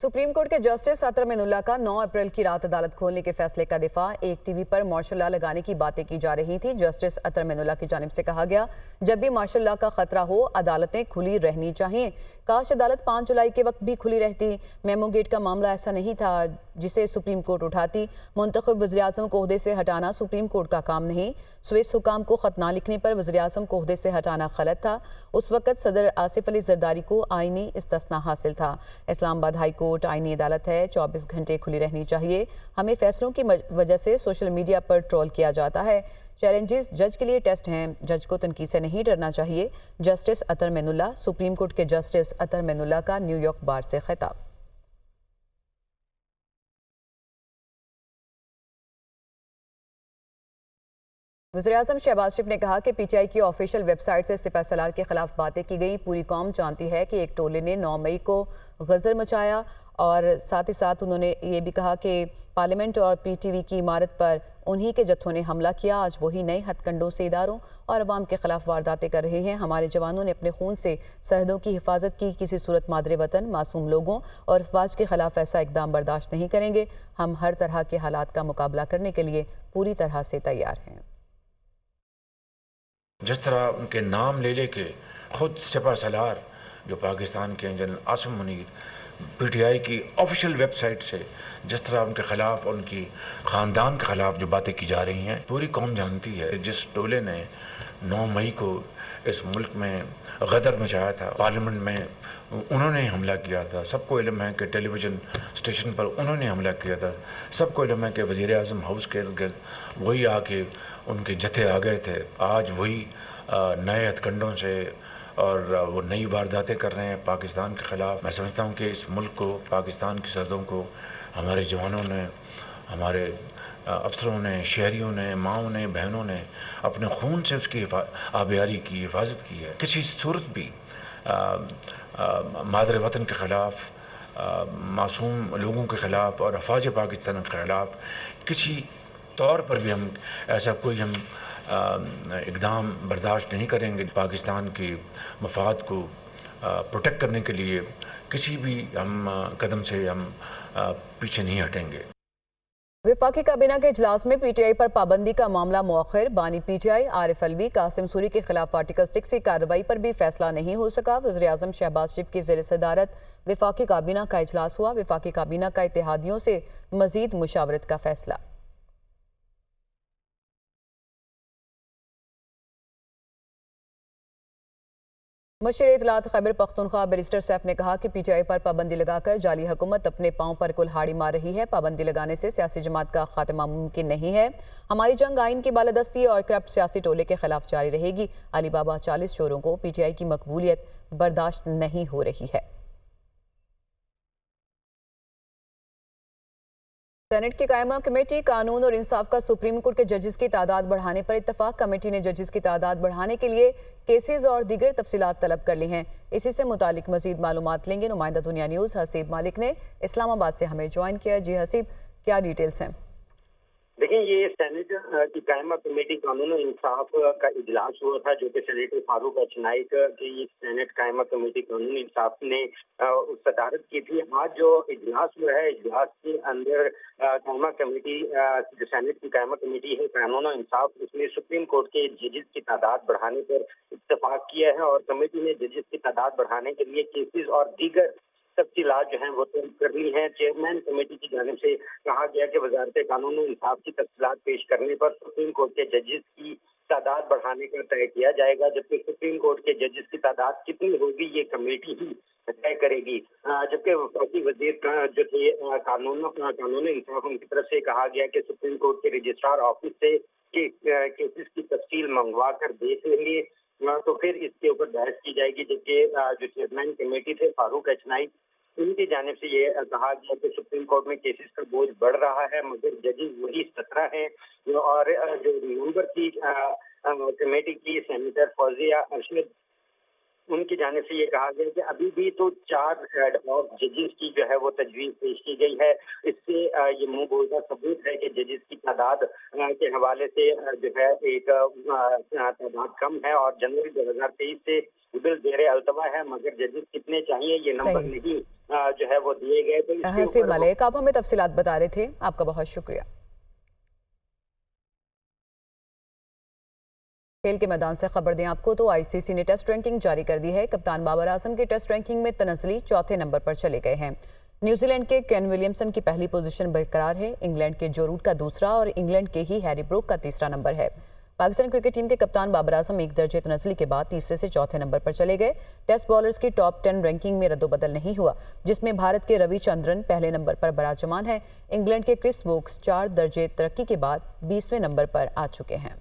Supreme court के justice अतर मैनुल्लाह का 9 अप्रैल की रात अदालत खोलने के फैसले का दिफा। एक टीवी पर मार्शल लॉ लगाने की बातें की जा रही थी। जस्टिस अतर मैनुल्लाह की जानिब से कहा गया, जब भी मार्शल लॉ का खतरा हो अदालतें खुली रहनी चाहिए। काश अदालत 5 जुलाई के वक्त भी खुली रहती। मेमो गेट का मामला ऐसा नहीं था जिसे सुप्रीम कोर्ट उठाती। मुंतखब वज़ीर-ए-आज़म को ओहदे से हटाना सुप्रीम कोर्ट का काम नहीं। स्विस हुकाम को खत ना लिखने पर वज़ीर-ए-आज़म को ओहदे से हटाना गलत था। उस वक्त सदर आसिफ अली जरदारी को आईनी इस्तिस्ना हासिल था। इस्लामाबाद हाई कोर्ट आईनी अदालत है, 24 घंटे खुली रहनी चाहिए। हमें फैसलों की वजह से सोशल मीडिया पर ट्रोल किया जाता है। चैलेंजेस जज के लिए टेस्ट हैं, जज को तनकीद से नहीं डरना चाहिए। जस्टिस अतर मैनुल्लाह। सुप्रीम कोर्ट के जस्टिस अतर मैनुल्लाह का न्यूयॉर्क बार से खिताब। वज़ीर-ए-आज़म शहबाज शरीफ ने कहा कि पीटीआई की ऑफिशियल वेबसाइट से सिपह सलार के खिलाफ बातें की गई। पूरी कौम जानती है कि एक टोले ने 9 मई को गजर मचाया और साथ ही साथ उन्होंने ये भी कहा कि पार्लियामेंट और पीटीवी की इमारत पर उन्हीं के जत्थों ने हमला किया। आज वही नए हथकंडों से इदारों और अवाम के खिलाफ वारदातें कर रहे हैं। हमारे जवानों ने अपने खून से सरहदों की हिफाजत की। किसी सूरत मादरे वतन, मासूम लोगों और अफवाज के खिलाफ ऐसा इकदाम बर्दाश्त नहीं करेंगे। हम हर तरह के हालात का मुकाबला करने के लिए पूरी तरह से तैयार हैं। जिस तरह उनके नाम ले लेके खुद सिपह सलार जो पाकिस्तान के जनरल आसिम मुनीर पीटीआई की ऑफिशियल वेबसाइट से जिस तरह उनके ख़िलाफ़ और उनकी ख़ानदान के ख़िलाफ़ जो बातें की जा रही हैं, पूरी कौम जानती है। जिस टोले ने 9 मई को इस मुल्क में गदर मचाया था, पार्लियामेंट में उन्होंने हमला किया था। सबको इल्म है कि टेलीविज़न स्टेशन पर उन्होंने हमला किया था। सबको इल्म है कि वज़ीर-ए-आज़म हाउस के इर्द-गिर्द वही आके उनके जत्थे आ गए थे। आज वही नए हथकंडों से और वो नई वारदातें कर रहे हैं पाकिस्तान के ख़िलाफ़। मैं समझता हूँ कि इस मुल्क को, पाकिस्तान की सरहदों को हमारे जवानों ने, हमारे अफसरों ने, शहरियों ने, माँओं ने, बहनों ने अपने खून से उसकी आबियारी की, हिफाजत की है। किसी सूरत भी मादर वतन के ख़िलाफ़, मासूम लोगों के ख़िलाफ़ और अफवाज पाकिस्तान के ख़िलाफ़ किसी तौर पर भी हम ऐसा कोई इक़दाम बर्दाश्त नहीं करेंगे। पाकिस्तान के मफाद को प्रोटेक्ट करने के लिए किसी भी कदम से हम पीछे नहीं हटेंगे। वफाकी काबीना के इजलास में पीटीआई पर पाबंदी का मामला मौखर। बानी पीटीआई आरिफ अलवी कासिम सूरी के खिलाफ आर्टिकल 6 की कार्रवाई पर भी फैसला नहीं हो सका। वज़ीर-ए-आज़म शहबाज शरीफ की ज़ेर सदारत वफाकी काबीना का इजलास हुआ। वफाकी काबीना का इत्तेहादियों से मजीद मुशावरत का फैसला। मशीर इत्तलात खैबर पख्तूनख्वा बैरिस्टर सैफ ने कहा कि पीटीआई पर पाबंदी लगाकर जाली हुकूमत अपने पांव पर कुल्हाड़ी मार रही है। पाबंदी लगाने से सियासी जमात का खात्मा मुमकिन नहीं है। हमारी जंग आइन की बालादस्ती और करप्ट सियासी टोले के खिलाफ जारी रहेगी। अली बाबा 40 चोरों को पीटीआई की मकबूलियत बर्दाश्त नहीं हो रही है। सेनेट की कायमा कमेटी कानून और इंसाफ का सुप्रीम कोर्ट के जजेस की तादाद बढ़ाने पर इत्तफाक। कमेटी ने जजेस की तादाद बढ़ाने के लिए केसेस और दीगर तफसीलात तलब कर ली हैं। इसी से मुतालिक मजीद मालूमात लेंगे नुमाइंदा दुनिया न्यूज़ हसीब मालिक ने इस्लामाबाद से हमें ज्वाइन किया। जी हसीब, क्या डिटेल्स हैं? देखिए, ये सेनेट की कायमा कमेटी कानून और इंसाफ का इजलास हुआ था, जो कि सेनेटर फारूक अचनाइक की सेनेट कायमा कमेटी कानून इंसाफ ने सदारत की थी। आज जो इजलास हुआ है, इजलास के अंदर कायमा कमेटी, जो सेनेट की कायमा कमेटी है कानून और इंसाफ, उसने सुप्रीम कोर्ट के जजेस की तादाद बढ़ाने पर इत्तेफाक किया है और कमेटी ने जजेस की तादाद बढ़ाने के लिए केसेस और दीगर तफसीलात जो हैं वो तय करनी है। चेयरमैन कमेटी की जानिब से कहा गया कि वजारत कानून और इंसाफ की तफसीलात पेश करने पर सुप्रीम कोर्ट के जजेस की तादाद बढ़ाने का तय किया जाएगा, जबकि सुप्रीम कोर्ट के जजेस की तादाद कितनी होगी ये कमेटी ही तय करेगी। जबकि वफाकी वजीर जो थे कानून इंसाफ, उनकी तरफ से कहा गया कि सुप्रीम कोर्ट के रजिस्ट्रार ऑफिस से केसेस की तफसील मंगवा कर देख लेंगे तो फिर इसके ऊपर बहस की जाएगी। जबकि जो चेयरमैन कमेटी थे फारूक अचनाई, उनकी जानिब से ये कहा गया कि सुप्रीम कोर्ट में केसेस का बोझ बढ़ रहा है, मगर जजेस वही 17 हैं। और जो नवंबर की कमेटी की सेनेटर फौजिया अरशद, उनकी जानिब से ये कहा गया कि अभी भी तो 4 हेड ऑफ जजेस की जो है वो तजवीज़ पेश की गई है। इससे ये मुंह बोलता सबूत है कि जजेस की तादाद के हवाले से जो है एक तादाद कम है और जनवरी 2023 से बिल ज़ेर अल्तवा है, मगर जजेस कितने चाहिए ये नंबर नहीं जो है वो दिए गए। तो इसके हसीब ऊपर मलिक, आप हमें तफसीलात बता रहे थे, आपका बहुत शुक्रिया। खेल के मैदान से खबर दें आपको तो आईसीसी ने टेस्ट रैंकिंग जारी कर दी है। कप्तान बाबर आजम के टेस्ट रैंकिंग में तनज़ली चौथे नंबर पर चले गए हैं। न्यूजीलैंड के केन विलियमसन की पहली पोजीशन बरकरार है, इंग्लैंड के जो रूट का दूसरा और इंग्लैंड के ही हैरी ब्रूक का तीसरा नंबर है। पाकिस्तान क्रिकेट टीम के कप्तान बाबर आजम एक दर्जे तनज़ली के बाद तीसरे से चौथे नंबर पर चले गए। टेस्ट बॉलर्स की टॉप 10 रैंकिंग में रद्दोबदल नहीं हुआ, जिसमें भारत के रविचंद्रन पहले नंबर पर बराजमान है। इंग्लैंड के क्रिस वोक्स 4 दर्जे तरक्की के बाद 20वें नंबर पर आ चुके हैं।